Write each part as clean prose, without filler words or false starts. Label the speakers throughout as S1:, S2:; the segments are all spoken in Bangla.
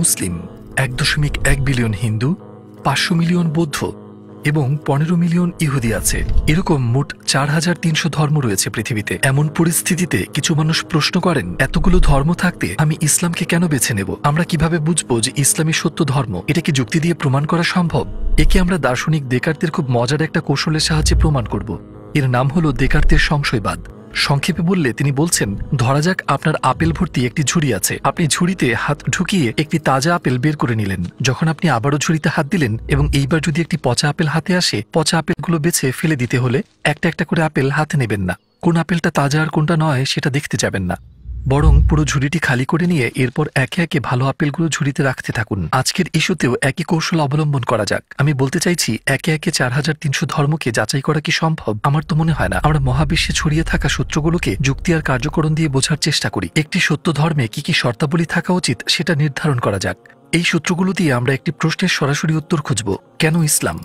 S1: মুসলিম, 1.1 বিলিয়ন হিন্দু, 500 মিলিয়ন বৌদ্ধ এবং 15 মিলিয়ন ইহুদি আছে। এরকম মোট 4300 ধর্ম রয়েছে পৃথিবীতে। এমন পরিস্থিতিতে কিছু মানুষ প্রশ্ন করেন, এতগুলো ধর্ম থাকতে আমি ইসলামকে কেন বেছে নেব? আমরা কিভাবে বুঝবো যে ইসলামই সত্য ধর্ম? এটা কি যুক্তি দিয়ে প্রমাণ করা সম্ভব? একে আমরা দার্শনিক দেকার্তের খুব মজার একটা কৌশলের সাহায্যে প্রমাণ করব। এর নাম হলো দেকার্তের সংশয়বাদ। সংক্ষেপে বললে তিনি বলছেন, ধরা যাক আপনার আপেল ভর্তি একটি ঝুড়ি আছে। আপনি ঝুড়িতে হাত ঢুকিয়ে একটি তাজা আপেল বের করে নিলেন। যখন আপনি আবারও ঝুড়িতে হাত দিলেন এবং এইবার যদি একটি পচা আপেল হাতে আসে, পচা আপেলগুলো বেছে ফেলে দিতে হলে একটা একটা করে আপেল হাতে নেবেন না। কোন আপেলটা তাজা আর কোনটা নয় সেটা দেখতে যাবেন না, বরং পুরো ঝুড়িটি খালি করে নিয়ে এরপর একে একে ভালো আপেলগুলো ঝুড়িতে রাখতে থাকুন। আজকের ইস্যুতেও একই কৌশল অবলম্বন করা যাক। আমি বলতে চাইছি, একে একে 4300 ধর্মকে যাচাই করা কি সম্ভব? আমার তো মনে হয় না। আমরা মহাবিশ্বে ছড়িয়ে থাকা সূত্রগুলোকে যুক্তি আর কার্যকরণ দিয়ে বোঝার চেষ্টা করি। একটি সত্য ধর্মে কি কি শর্তাবলী থাকা উচিত সেটা নির্ধারণ করা যাক। এই সূত্রগুলো দিয়ে আমরা একটি প্রশ্নের সরাসরি উত্তর খুঁজব, কেন ইসলাম?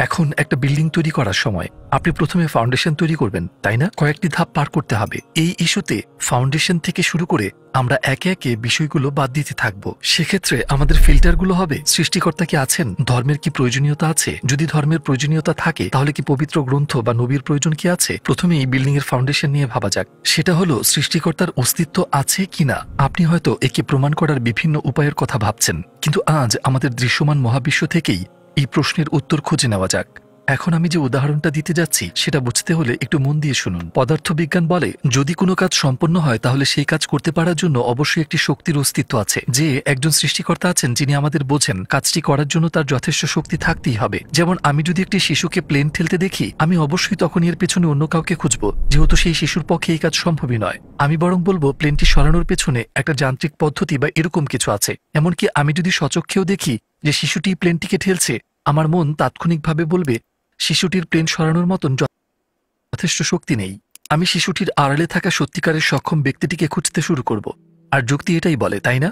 S1: এখন একটা বিল্ডিং তৈরি করার সময় আপনি প্রথমে ফাউন্ডেশন তৈরি করবেন, তাই না? কয়েকটি ধাপ পার করতে হবে। এই ইস্যুতে ফাউন্ডেশন থেকে শুরু করে আমরা একে একে বিষয়গুলো বাদ দিতে থাকব। সেক্ষেত্রে আমাদের ফিল্টারগুলো হবে, সৃষ্টিকর্তা কি আছেন? ধর্মের কি প্রয়োজনীয়তা আছে? যদি ধর্মের প্রয়োজনীয়তা থাকে তাহলে কি পবিত্র গ্রন্থ বা নবীর প্রয়োজন কি আছে? প্রথমে এই বিল্ডিং এর ফাউন্ডেশন নিয়ে ভাবা যাক। সেটা হলো সৃষ্টিকর্তার অস্তিত্ব আছে কিনা। আপনি হয়তো একে প্রমাণ করার বিভিন্ন উপায়ের কথা ভাবছেন, কিন্তু আজ আমাদের দৃশ্যমান মহাবিশ্ব থেকেই এই প্রশ্নের উত্তর খুঁজে নেওয়া যাক। এখন আমি যে উদাহরণটা দিতে যাচ্ছি সেটা বুঝতে হলে একটু মন দিয়ে শুনুন। পদার্থবিজ্ঞান বলে, যদি কোনো কাজ সম্পন্ন হয় তাহলে সেই কাজ করতে পারার জন্য অবশ্যই একটি শক্তির অস্তিত্ব আছে, যে একজন সৃষ্টিকর্তা আছেন যিনি আমাদের বোঝেন কাজটি করার জন্য তার যথেষ্ট শক্তি থাকতেই হবে। যেমন আমি যদি একটি শিশুকে প্লেন ঠেলতে দেখি, আমি অবশ্যই তখন এর পেছনে অন্য কাউকে খুঁজবো, যেহেতু সেই শিশুর পক্ষে এই কাজ সম্ভবই নয়। আমি বরং বলবো প্লেনটি সরানোর পেছনে একটা যান্ত্রিক পদ্ধতি বা এরকম কিছু আছে। এমনকি আমি যদি স্বচক্ষেও দেখি যে শিশুটি প্লেনটিকে ঠেলছে, আমার মন তাৎক্ষণিকভাবে বলবে শিশুটির প্লেন সরানোর মতন যথেষ্ট শক্তি নেই। আমি শিশুটির আড়ালে থাকা সত্যিকারের সক্ষম ব্যক্তিটিকে খুঁজতে শুরু করব। আর যুক্তি এটাই বলে, তাই না?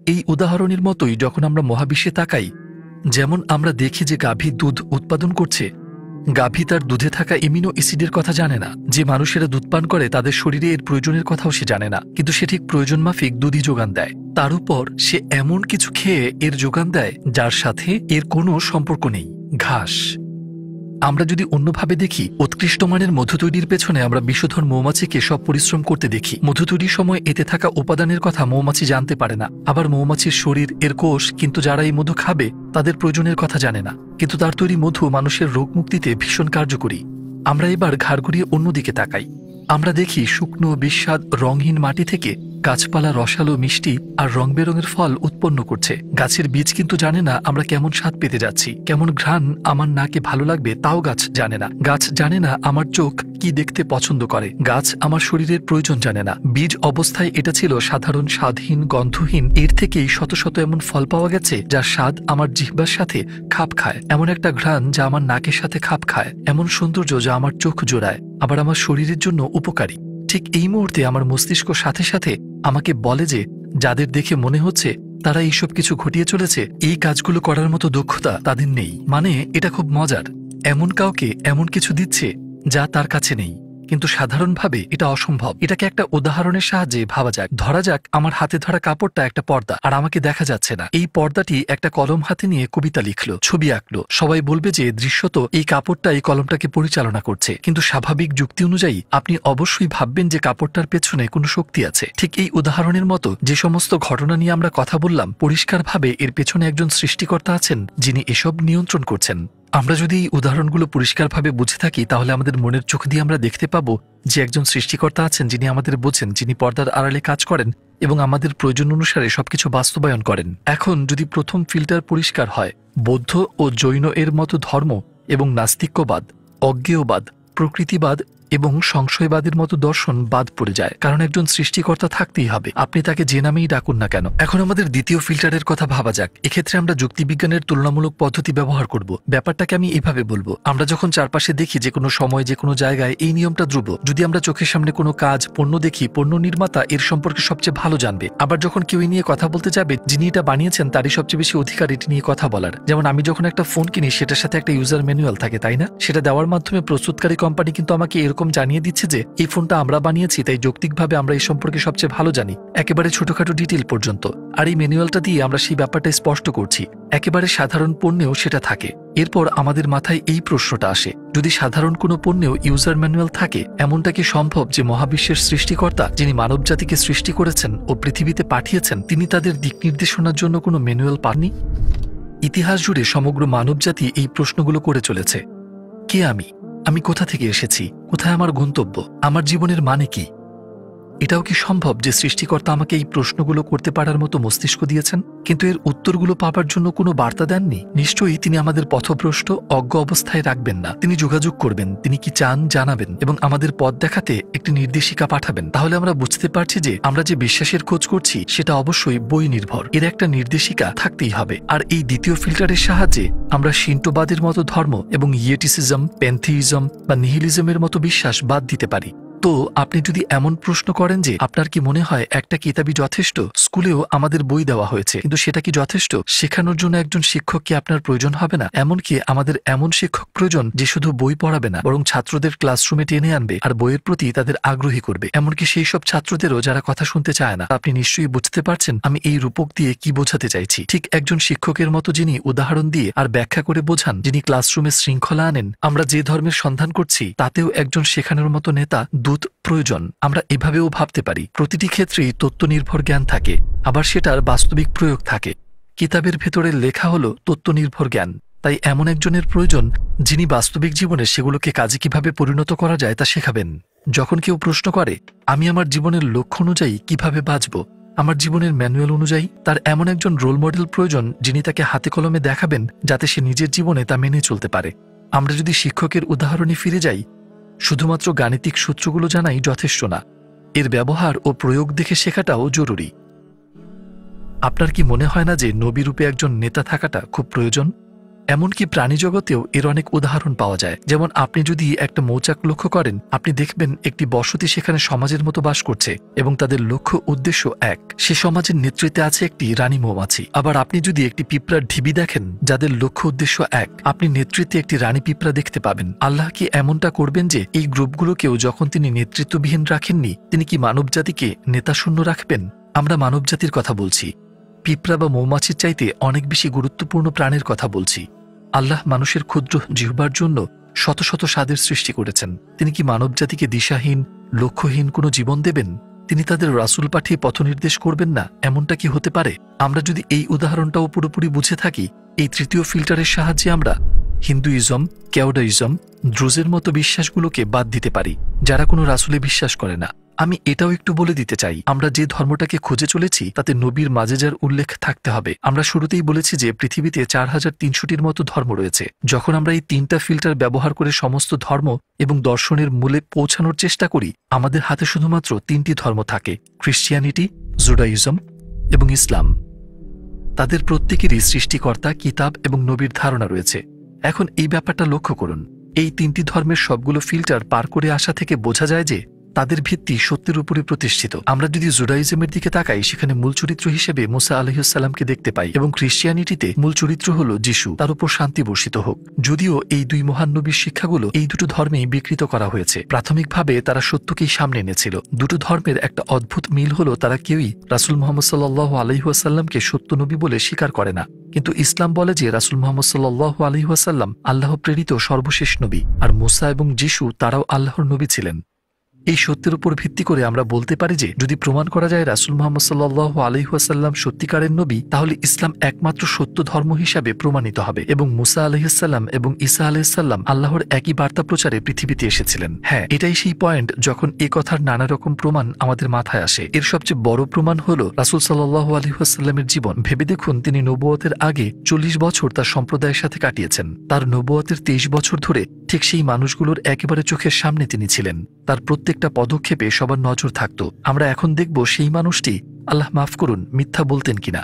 S1: এই উদাহরণের মতোই যখন আমরা মহাবিশ্বে তাকাই, যেমন আমরা দেখি যে গাভী দুধ উৎপাদন করছে, গাভী তার দুধে থাকা এমিনো অ্যাসিডের কথা জানে না। যে মানুষেরা দুধ পান করে তাদের শরীরে এর প্রয়োজনের কথাও সে জানে না, কিন্তু সে ঠিক প্রয়োজন মাফিক দুধই যোগান দেয়। তার উপর সে এমন কিছু খেয়ে এর যোগান দেয় যার সাথে এর কোনো সম্পর্ক নেই, ঘাস। আমরা যদি অন্যভাবে দেখি, উৎকৃষ্ট মানের মধু তৈরির পেছনে আমরা বিষধর মৌমাছিকে সব পরিশ্রম করতে দেখি। মধু তৈরির সময় এতে থাকা উপাদানের কথা মৌমাছি জানতে পারে না। আবার মৌমাছির শরীর, এর কোষ কিন্তু যারা এই মধু খাবে তাদের প্রয়োজনের কথা জানে না, কিন্তু তার তৈরি মধু মানুষের রোগ মুক্তিতে ভীষণ কার্যকরী। আমরা এবার ঘাড় ঘুরিয়ে অন্যদিকে তাকাই। আমরা দেখি শুকনো বিস্বাদ রংহীন মাটি থেকে গাছপালা রসালো, মিষ্টি আর রং বেরঙের ফল উৎপন্ন করছে। গাছের বীজ কিন্তু জানে না আমরা কেমন স্বাদ পেতে যাচ্ছি, কেমন ঘ্রাণ আমার নাকে ভালো লাগবে তাও গাছ জানে না। গাছ জানে না আমার চোখ কি দেখতে পছন্দ করে, গাছ আমার শরীরের প্রয়োজন জানে না। বীজ অবস্থায় এটা ছিল সাধারণ, স্বাদহীন, গন্ধহীন। এর থেকেই শত শত এমন ফল পাওয়া গেছে যার স্বাদ আমার জিহ্বার সাথে খাপ খায়, এমন একটা ঘ্রাণ যা আমার নাকের সাথে খাপ খায়, এমন সৌন্দর্য যা আমার চোখ জোড়ায়, আবার আমার শরীরের জন্য উপকারী। ঠিক এই মুহূর্তে আমার মস্তিষ্ক সাথে সাথে আমাকে বলে যে যাদের দেখে মনে হচ্ছে তারা এইসব কিছু ঘটিয়ে চলেছে, এই কাজগুলো করার মতো দক্ষতা তাদের নেই। মানে এটা খুব মজার, এমন কাউকে এমন কিছু দিচ্ছে যা তার কাছে নেই, কিন্তু সাধারণভাবে এটা অসম্ভব। এটাকে একটা উদাহরণের সাহায্যে ভাবা যাক। ধরা যাক আমার হাতে ধরা কাপড়টা একটা পর্দা, আর আমাকে দেখা যাচ্ছে না। এই পর্দাটি একটা কলম হাতে নিয়ে কবিতা লিখলো, ছবি আঁকলো। সবাই বলবে যে দৃশ্যত এই কাপড়টা এই কলমটাকে পরিচালনা করছে, কিন্তু স্বাভাবিক যুক্তি অনুযায়ী আপনি অবশ্যই ভাববেন যে কাপড়টার পেছনে কোনো শক্তি আছে। ঠিক এই উদাহরণের মতো যে সমস্ত ঘটনা নিয়ে আমরা কথা বললাম, পরিষ্কারভাবে এর পেছনে একজন সৃষ্টিকর্তা আছেন যিনি এসব নিয়ন্ত্রণ করছেন। আমরা যদি এই উদাহরণগুলো পরিষ্কারভাবে বুঝে থাকি তাহলে আমাদের মনের চোখ দিয়ে আমরা দেখতে পাবো যে একজন সৃষ্টিকর্তা আছেন যিনি আমাদের বোঝেন, যিনি পর্দার আড়ালে কাজ করেন এবং আমাদের প্রয়োজন অনুসারে সবকিছু বাস্তবায়ন করেন। এখন যদি প্রথম ফিল্টার পরিষ্কার হয়, বৌদ্ধ ও জৈন এর মতো ধর্ম এবং নাস্তিক্যবাদ, অজ্ঞেয়বাদ, প্রকৃতিবাদ এবং সংশয়বাদের মতো দর্শন বাদ পড়ে যায়, কারণ একজন সৃষ্টিকর্তা থাকতেই হবে, আপনি তাকে যে নামেই ডাকুন না কেন। এখন আমাদের দ্বিতীয় ফিল্টারের কথা ভাবা যাক। এক্ষেত্রে আমরা যুক্তিবিজ্ঞানের তুলনামূলক পদ্ধতি ব্যবহার করব। ব্যাপারটাকে আমি এভাবে বলবো, আমরা যখন চারপাশে দেখি যে কোনো সময় যে কোনো জায়গায় এই নিয়মটা ধ্রুব। যদি আমরা চোখের সামনে কোনো কাজ, পণ্য দেখি, পণ্য নির্মাতা এর সম্পর্কে সবচেয়ে ভালো জানবে। আবার যখন কেউ এই নিয়ে কথা বলতে যাবে, যিনি এটা বানিয়েছেন তারই সবচেয়ে বেশি অধিকার এটি নিয়ে কথা বলার। যেমন আমি যখন একটা ফোন কিনি সেটার সাথে একটা ইউজার ম্যানুয়াল থাকে, তাই না? সেটা দেওয়ার মাধ্যমে প্রস্তুতকারী কোম্পানি কিন্তু আমাকে এরকম এরকম জানিয়ে দিচ্ছে যে এই ফোনটা আমরা বানিয়েছি, তাই যৌক্তিকভাবে আমরা এই সম্পর্কে সবচেয়ে ভালো জানি, একেবারে ছোটখাটো ডিটেল পর্যন্ত। আর এই ম্যানুয়ালটা দিয়ে আমরা সেই ব্যাপারটা স্পষ্ট করছি। একেবারে সাধারণ পণ্যেও সেটা থাকে। এরপর আমাদের মাথায় এই প্রশ্নটা আসে, যদি সাধারণ কোনো পণ্যেও ইউজার ম্যানুয়াল থাকে, এমনটা কি সম্ভব যে মহাবিশ্বের সৃষ্টিকর্তা, যিনি মানবজাতিকে সৃষ্টি করেছেন ও পৃথিবীতে পাঠিয়েছেন, তিনি তাদের দিক নির্দেশনার জন্য কোনো ম্যানুয়াল পাননি? ইতিহাস জুড়ে সমগ্র মানবজাতি এই প্রশ্নগুলো করে চলেছে। কে আমি কোথা থেকে এসেছি, কোথায় আমার গন্তব্য, আমার জীবনের মানে কি? এটাও কি সম্ভব যে সৃষ্টিকর্তা আমাকে এই প্রশ্নগুলো করতে পারার মতো মস্তিষ্ক দিয়েছেন, কিন্তু এর উত্তরগুলো পাবার জন্য কোনো বার্তা দেননি? নিশ্চয়ই তিনি আমাদের পথভ্রষ্ট অজ্ঞ অবস্থায় রাখবেন না। তিনি যোগাযোগ করবেন, তিনি কি চান জানাবেন এবং আমাদের পথ দেখাতে একটি নির্দেশিকা পাঠাবেন। তাহলে আমরা বুঝতে পারছি যে আমরা যে বিশ্বাসের খোঁজ করছি সেটা অবশ্যই বই নির্ভর। এর একটা নির্দেশিকা থাকতেই হবে। আর এই দ্বিতীয় ফিল্টারের সাহায্যে আমরা শিন্টোবাদের মতো ধর্ম এবং ইয়েটিসিজম, প্যান্থিইজম বা নিহিলিজমের মতো বিশ্বাস বাদ দিতে পারি। তো আপনি যদি এমন প্রশ্ন করেন যে আপনার কি মনে হয় একটা কিতাবই যথেষ্ট, স্কুলেও আমাদের বই দেওয়া হয়েছে, কিন্তু সেটা কি যথেষ্ট? শেখানোর জন্য একজন শিক্ষক কি আপনার প্রয়োজন হবে না? এমনকি আমাদের এমন শিক্ষক প্রয়োজন যে শুধু বই পড়াবে না, বরং ছাত্রদের ক্লাসরুমে টেনে আনবে আর বইয়ের প্রতি তাদের আগ্রহী করবে, এমনকি সেই সব ছাত্রদেরও যারা কথা শুনতে চায় না। আপনি নিশ্চয়ই বুঝতে পারছেন আমি এই রূপক দিয়ে কি বোঝাতে চাইছি। ঠিক একজন শিক্ষকের মতো যিনি উদাহরণ দিয়ে আর ব্যাখ্যা করে বোঝান, যিনি ক্লাসরুমে শৃঙ্খলা আনেন, আমরা যে ধর্মের সন্ধান করছি তাতেও একজন শেখানোর মতো নেতা প্রয়োজন। আমরা এভাবেও ভাবতে পারি, প্রতিটি ক্ষেত্রেই তথ্য নির্ভর জ্ঞান থাকে, আবার সেটার বাস্তবিক প্রয়োগ থাকে। কিতাবের ভেতরে লেখা হলো তথ্য নির্ভর জ্ঞান, তাই এমন একজনের প্রয়োজন যিনি বাস্তবিক জীবনে সেগুলোকে কাজে কিভাবে পরিণত করা যায় তা শেখাবেন। যখন কেউ প্রশ্ন করে আমি আমার জীবনের লক্ষ্য অনুযায়ী কিভাবে বাঁচব, আমার জীবনের ম্যানুয়াল অনুযায়ী, তার এমন একজন রোল মডেল প্রয়োজন যিনি তাকে হাতে কলমে দেখাবেন, যাতে সে নিজের জীবনে তা মেনে চলতে পারে। আমরা যদি শিক্ষকের উদাহরণে ফিরে যাই, শুধুমাত্র গাণিতিক সূত্রগুলো জানাই যথেষ্ট না, এর ব্যবহার ও প্রয়োগ দেখে শেখাটাও জরুরি। আপনার কি মনে হয় না যে নবীরূপে একজন নেতা থাকাটা খুব প্রয়োজন? এমনকি প্রাণী জগতেও এর অনেক উদাহরণ পাওয়া যায়। যেমন আপনি যদি একটা মৌচাক লক্ষ্য করেন, আপনি দেখবেন একটি বসতি সেখানে সমাজের মতো বাস করছে এবং তাদের লক্ষ্য উদ্দেশ্য এক। সে সমাজের নেতৃত্বে আছে একটি রানী মৌমাছি। আবার আপনি যদি একটি পিঁপড়ার ঢিবি দেখেন যাদের লক্ষ্য উদ্দেশ্য এক, আপনি নেতৃত্বে একটি রানী পিঁপড়া দেখতে পাবেন। আল্লাহ কি এমনটা করবেন যে এই গ্রুপগুলোকেও যখন তিনি নেতৃত্ববিহীন রাখেননি, তিনি কি মানবজাতিকে নেতাশূন্য রাখবেন? আমরা মানবজাতির কথা বলছি, পিঁপড়া বা মৌমাছির চাইতে অনেক বেশি গুরুত্বপূর্ণ প্রাণের কথা বলছি। আল্লাহ মানুষের ক্ষুদ্র জিহ্বার জন্য শত শত স্বাদের সৃষ্টি করেছেন। তিনি কি মানবজাতিকে দিশাহীন, লক্ষ্যহীন কোনো জীবন দেবেন? তিনি তাদের রাসূল পাঠিয়ে পথনির্দেশ করবেন না? এমনটা কি হতে পারে? আমরা যদি এই উদাহরণটাও পুরোপুরি বুঝে থাকি, এই তৃতীয় ফিল্টারের সাহায্যে আমরা হিন্দুইজম, কেওডাইজম, দ্রুজের মতো বিশ্বাসগুলোকে বাদ দিতে পারি, যারা কোনো রাসূলে বিশ্বাস করে না। আমি এটাও একটু বলে দিতে চাই, আমরা যে ধর্মটাকে খুঁজে চলেছি তাতে নবীর মাজেজার উল্লেখ থাকতে হবে। আমরা শুরুতেই বলেছি যে পৃথিবীতে 4300টির মতো ধর্ম রয়েছে। যখন আমরা এই তিনটা ফিল্টার ব্যবহার করে সমস্ত ধর্ম এবং দর্শনের মূলে পৌঁছানোর চেষ্টা করি, আমাদের হাতে শুধুমাত্র 3টি ধর্ম থাকে, খ্রিস্টিয়ানিটি, জুডাইজম এবং ইসলাম। তাদের প্রত্যেকেরই সৃষ্টিকর্তা, কিতাব এবং নবীর ধারণা রয়েছে। এখন এই ব্যাপারটা লক্ষ্য করুন, এই 3টি ধর্মের সবগুলো ফিল্টার পার করে আসা থেকে বোঝা যায় যে তাদের ভিত্তি সত্যের উপরে প্রতিষ্ঠিত। আমরা যদি জুডাইজমের দিকে তাকাই, সেখানে মূল চরিত্র হিসেবে মুসা আলাইহিসসালামকে দেখতে পাই, এবং খ্রিস্টিয়ানিটিতে মূল চরিত্র হল যিশু, তার উপর শান্তি বর্ষিত হোক। যদিও এই দুই মহান নবীর শিক্ষাগুলো এই দুটো ধর্মেই বিকৃত করা হয়েছে। প্রাথমিকভাবে তারা সত্যকেই সামনে এনেছিল। দুটো ধর্মের একটা অদ্ভুত মিল হলো তারা কেউই রাসূল মুহাম্মদ সাল্লাল্লাহু আলাইহি ওয়াসাল্লামকে সত্য নবী বলে স্বীকার করে না। কিন্তু ইসলাম বলে যে রাসূল মুহাম্মদ সাল্লাল্লাহু আলাইহি ওয়াসাল্লাম আল্লাহ প্রেরিত সর্বশেষ নবী, আর মুসা এবং যিশু তারাও আল্লাহর নবী ছিলেন। এই সত্যের উপর ভিত্তি করে আমরা বলতে পারি যে যদি প্রমাণ করা যায় রাসূল মুহাম্মদ সাল্লাল্লাহু আলাইহি ওয়াসাল্লাম সত্যিকারের নবী, তাহলে ইসলাম একমাত্র সত্য ধর্ম হিসাবে প্রমাণিত হবে এবং মুসা আলাইহিস সালাম এবং ঈসা আলাইহিস সালাম আল্লাহর একই বার্তা প্রচারে পৃথিবীতে এসেছিলেন। হ্যাঁ, এটাই সেই পয়েন্ট যখন এ কথার নানা রকম প্রমাণ আমাদের মাথায় আসে। এর সবচেয়ে বড় প্রমাণ হলো রাসূল সাল্লাল্লাহু আলাইহি ওয়াসাল্লামের জীবন। ভেবে দেখুন, তিনি নবুয়তের আগে 40 বছর তার সম্প্রদায়ের সাথে কাটিয়েছেন। তার নবুয়তের 23 বছর ধরে ঠিক সেই মানুষগুলোর একেবারে চোখের সামনে তিনি ছিলেন। তার প্রত্যেকটা পদক্ষেপে সবার নজর থাকত। আমরা এখন দেখব সেই মানুষটি, আল্লাহ মাফ করুন, মিথ্যা বলতেন কিনা।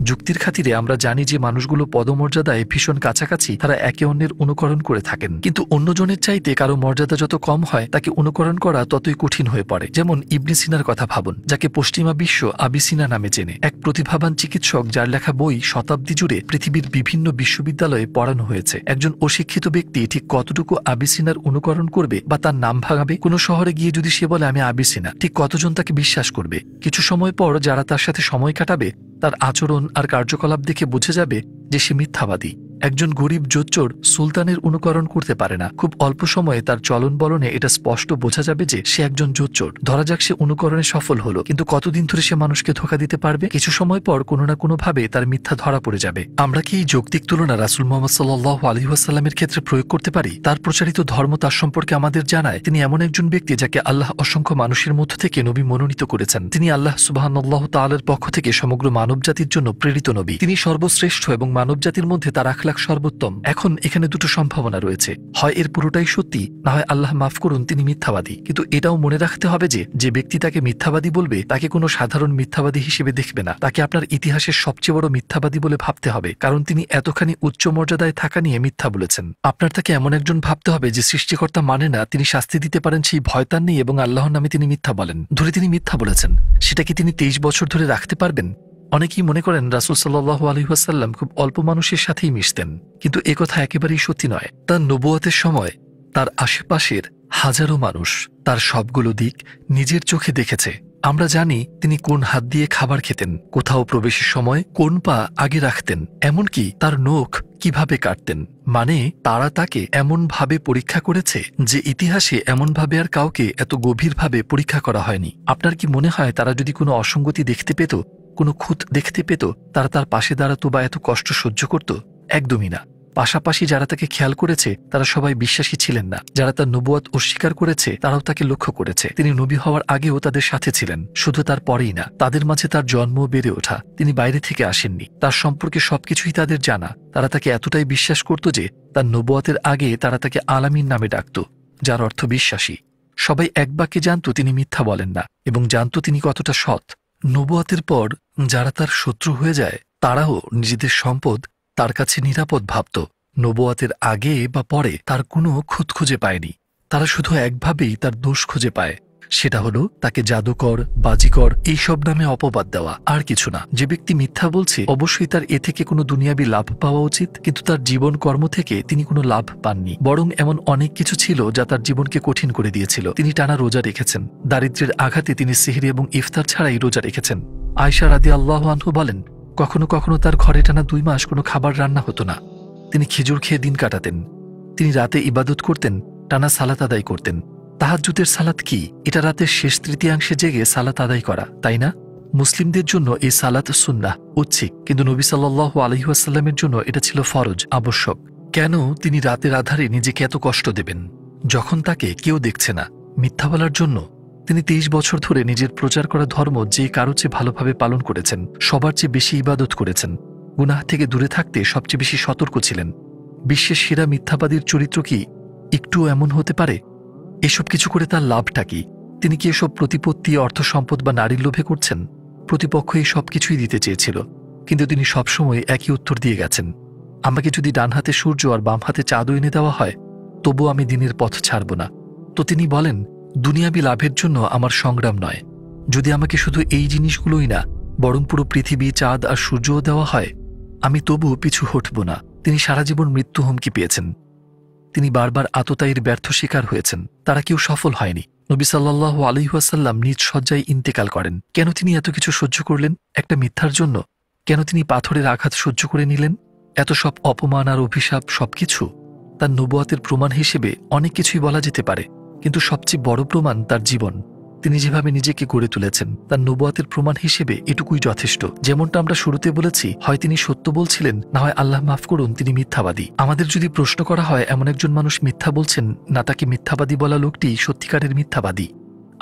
S1: যুক্তির খাতিরে আমরা জানি যে মানুষগুলো পদমর্যাদায় ভীষণ কাছাকাছি, তারা একে অন্যের অনুকরণ করে থাকেন, কিন্তু অন্যজনের চাইতে কারো মর্যাদা যত কম হয় তাকে অনুকরণ করা ততই কঠিন হয়ে পড়ে। যেমন ইবনে সিনার কথা ভাবুন, যাকে পশ্চিমা বিশ্ব আবিসিনা নামে চেনে, এক প্রতিভাবান চিকিৎসক যার লেখা বই শতাব্দী জুড়ে পৃথিবীর বিভিন্ন বিশ্ববিদ্যালয়ে পড়ানো হয়েছে। একজন অশিক্ষিত ব্যক্তি ঠিক কতটুকু আবিসিনার অনুকরণ করবে বা তার নাম ভাগাবে? কোনো শহরে গিয়ে যদি সে বলে আমি আবিসিনা, ঠিক কতজন তাকে বিশ্বাস করবে? কিছু সময় পর যারা তার সাথে সময় কাটাবে তার আচরণ আর কার্যকলাপ দেখে বুঝে যাবে যে সে মিথ্যাবাদী। একজন গরিব জোচ্চোর সুলতানের অনুকরণ করতে পারে না। খুব অল্প সময়ে তার চলন বলনে এটা স্পষ্ট বোঝা যাবে যে সে একজন জোচ্চোর। ধরা যাক সে অনুকরণে সফল হলো, কিন্তু কতদিন ধরে সে মানুষকে ধোঁকা দিতে পারবে? কিছু সময় পর কোনো না কোনো ভাবে তার মিথ্যা ধরা পড়ে যাবে। আমরা কি এই যৌক্তিক তুলনা রাসূল মুহাম্মদ সাল্লাল্লাহু আলাইহি ওয়াসাল্লামের ক্ষেত্রে প্রয়োগ করতে পারি? তার প্রচারিত ধর্ম তার সম্পর্কে আমাদের জানায় তিনি এমন একজন ব্যক্তি যাকে আল্লাহ অসংখ্য মানুষের মধ্য থেকে নবী মনোনীত করেছেন। তিনি আল্লাহ সুবহানাল্লাহু তাআলার পক্ষ থেকে সমগ্র মানবজাতির জন্য প্রেরিত নবী। তিনি সর্বশ্রেষ্ঠ এবং মানবজাতির মধ্যে তার আখলাক সর্বোত্তম। এখন এখানে দুটো সম্ভাবনা রয়েছে, হয় এর পুরোটাই সত্যি, না হয় আল্লাহ মাফ করুন তিনি মিথ্যাবাদী। কিন্তু এটাও মনে রাখতে হবে যে ব্যক্তি তাকে মিথ্যাবাদী বলবে তাকে কোনো সাধারণ মিথ্যাবাদী হিসেবে দেখবে না, তাকে আপনার ইতিহাসের সবচেয়ে বড় মিথ্যাবাদী বলে ভাবতে হবে, কারণ তিনি এতখানি উচ্চ মর্যাদায় থাকা নিয়ে মিথ্যা বলেছেন। আপনার তাকে এমন একজন ভাবতে হবে যে সৃষ্টিকর্তা মানে না, তিনি শাস্তি দিতে পারেন সেই ভয় তার নেই এবং আল্লাহর নামে তিনি মিথ্যা বলেন। ধরে তিনি মিথ্যা বলেছেন, সেটা কি তিনি 23 বছর ধরে রাখতে পারবেন? অনেকেই মনে করেন রাসূল সাল্লাল্লাহু আলাইহি ওয়াসাল্লাম খুব অল্প মানুষের সাথেই মিশতেন, কিন্তু একথা একেবারেই সত্যি নয়। তার নবুয়তের সময় তার আশেপাশের হাজারো মানুষ তার সবগুলো দিক নিজের চোখে দেখেছে। আমরা জানি তিনি কোন হাত দিয়ে খাবার খেতেন, কোথাও প্রবেশের সময় কোন পা আগে রাখতেন, এমনকি তার নখ কিভাবে কাটতেন। মানে তারা তাকে এমনভাবে পরীক্ষা করেছে যে ইতিহাসে এমনভাবে আর কাউকে এত গভীরভাবে পরীক্ষা করা হয়নি। আপনার কি মনে হয় তারা যদি কোনো অসঙ্গতি দেখতে পেত, কোনো খুঁত দেখতে পেত, তারা তার পাশে দাঁড়াতো বা এত কষ্ট সহ্য করত? একদমই না। পাশাপাশি যারা তাকে খেয়াল করেছে তারা সবাই বিশ্বাসী ছিলেন না। যারা তার নবুয়ত অস্বীকার করেছে তারাও তাকে লক্ষ্য করেছে। তিনি নবী হওয়ার আগেও তাদের সাথে ছিলেন, শুধু তার পরেই না, তাদের মাঝে তার জন্ম বেড়ে ওঠা। তিনি বাইরে থেকে আসেননি, তার সম্পর্কে সবকিছুই তাদের জানা। তারা তাকে এতটাই বিশ্বাস করত যে তার নবুয়তের আগে তারা তাকে আলামিন নামে ডাকত, যার অর্থ বিশ্বাসী। সবাই এক বাক্যে জানত তিনি মিথ্যা বলেন না এবং জানত তিনি কতটা সৎ। নবুয়তের পর যারা তার শত্রু হয়ে যায় তারাও নিজেদের সম্পদ তার কাছে নিরাপদ ভাবত। নবুয়তের আগে বা পরে তার কোনো খুঁত খুঁজে পায়নি। তারা শুধু একভাবেই তার দোষ খুঁজে পায়, সেটা হলো তাকে জাদুকর, বাজিকর এইসব নামে অপবাদ দেওয়া, আর কিছু না। যে ব্যক্তি মিথ্যা বলছে অবশ্যই তার এ থেকে কোনো দুনিয়াবি লাভ পাওয়া উচিত, কিন্তু তার জীবন কর্ম থেকে তিনি কোনো লাভ পাননি, বরং এমন অনেক কিছু ছিল যা তার জীবনকে কঠিন করে দিয়েছিল। তিনি টানা রোজা রেখেছেন, দারিদ্র্যের আঘাতে তিনি সিহরি এবং ইফতার ছাড়াই রোজা রেখেছেন। আয়েশা রাদিয়াল্লাহু আনহু বলেন, কখনো কখনো তার ঘরে টানা 2 মাস কোনো খাবার রান্না হতো না। তিনি খেজুর খেয়ে দিন কাটাতেন। তিনি রাতে ইবাদত করতেন, টানা সালাত আদায় করতেন। তাহাজ্জুদের সালাত কি? এটা রাতের শেষ তৃতীয়াংশে জেগে সালাত আদায় করা, তাই না? মুসলিমদের জন্য এই সালাত সুন্নাহ, ঐচ্ছিক, কিন্তু নবী সাল্লাল্লাহু আলাইহি ওয়াসাল্লামের জন্য এটা ছিল ফরজ, আবশ্যক। কেন তিনি রাতের আধারে নিজেকে এত কষ্ট দেবেন যখন তাকে কেউ দেখছে না? মিথ্যা বলার জন্য? তিনি 23 বছর ধরে নিজের প্রচার করা ধর্ম যে কারো চেয়ে ভালোভাবে পালন করেছেন, সবার চেয়ে বেশি ইবাদত করেছেন, গুনাহ থেকে দূরে থাকতে সবচেয়ে বেশি সতর্ক ছিলেন। বিশ্বের সেরা মিথ্যাবাদীর চরিত্র কি একটু এমন হতে পারে? এসব কিছু করে তার লাভটা কি? তিনি কি এসব প্রতিপত্তি, অর্থ সম্পদ বা নারীর লোভে করছেন? প্রতিপক্ষ এই সব কিছুই দিতে চেয়েছিল, কিন্তু তিনি সবসময় একই উত্তর দিয়ে গেছেন, আমাকে যদি ডান হাতে সূর্য আর বাম হাতে চাঁদও এনে দেওয়া হয় তবু আমি দিনের পথ ছাড়ব না। তো তিনি বলেন, দুনিয়াবি লাভের জন্য আমার সংগ্রাম নয়, যদি আমাকে শুধু এই জিনিসগুলোই না বরং পুরো পৃথিবী, চাঁদ আর সূর্যও দেওয়া হয় আমি তবুও পিছু হটব না। তিনি সারা জীবন মৃত্যু হুমকি পেয়েছেন। তিনি বারবার আততায়ীর ব্যর্থ শিকার হয়েছেন, তারা কেউ সফল হয়নি। নবী সাল্লাল্লাহু আলাইহি ওয়াসাল্লাম নিজ শয্যায় ইন্তেকাল করেন। কেন তিনি এত কিছু সহ্য করলেন? একটা মিথ্যার জন্য? কেন তিনি পাথরের আঘাত সহ্য করে নিলেন? এত সব অপমান আর অভিশাপ, সবকিছু তার নবুয়তের প্রমাণ হিসেবে অনেক কিছুই বলা যেতে পারে, কিন্তু সবচেয়ে বড় প্রমাণ তার জীবন। তিনি যেভাবে নিজেকে গড়ে তুলেছেন তার নবুয়তের প্রমাণ হিসেবে এটুকুই যথেষ্ট। যেমনটা আমরা শুরুতে বলেছি, হয় তিনি সত্য বলছিলেন, না হয় আল্লাহ মাফ করুন তিনি মিথ্যাবাদী। আমাদের যদি প্রশ্ন করা হয় এমন একজন মানুষ মিথ্যা বলছেন না তাকে মিথ্যাবাদী বলা লোকটি সত্যিকারের মিথ্যাবাদী,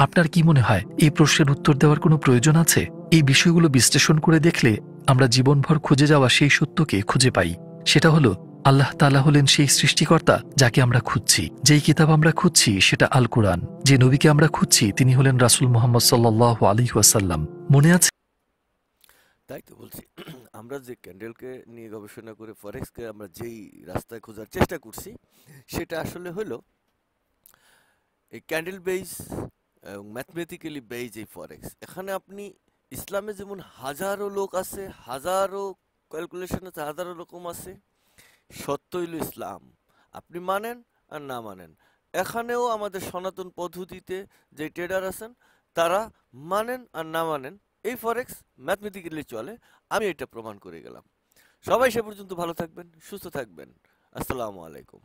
S1: আপনার কি মনে হয় এই প্রশ্নের উত্তর দেওয়ার কোনো প্রয়োজন আছে? এই বিষয়গুলো বিশ্লেষণ করে দেখলে আমরা জীবনভর খুঁজে যাওয়া সেই সত্যকে খুঁজে পাই। সেটা হলো আল্লাহ তাআলা হলেন সেই সৃষ্টিকর্তা যাকে আমরা খুঁজছি। যেই কিতাব আমরা খুঁজছি সেটা আল কুরআন। যে নবীকে আমরা খুঁজছি তিনি হলেন রাসূল মুহাম্মদ সাল্লাল্লাহু আলাইহি ওয়াসাল্লাম। মনে আছে?
S2: তাই তো বলছি। আমরা যে ক্যান্ডেলকে নিয়ে গবেষণা করে ফরেক্সকে আমরা যেই রাস্তায় খোঁজার চেষ্টা করছি, সেটা আসলে হলো এই ক্যান্ডেল বেইজ এবং ম্যাথমেটিক্যালি বেইজ এই ফরেক্স। এখানে আপনি ইসলামে যেমন হাজারো লোক আছে, হাজারো ক্যালকুলেশন আছে, হাজারো রকম আছে, সত্য হইল ইসলাম। আপনি মানেন আর না মানেন। এখানেও আমাদের সনাতন পদ্ধতিতে যে ট্রেডার আছেন, তারা মানেন আর না মানেন, এই ফরেক্স ম্যাথমেটিক্যালি চলে। আমি এটা প্রমাণ করে গেলাম। সবাই সে পর্যন্ত ভালো থাকবেন, সুস্থ থাকবেন। আসসালামু আলাইকুম।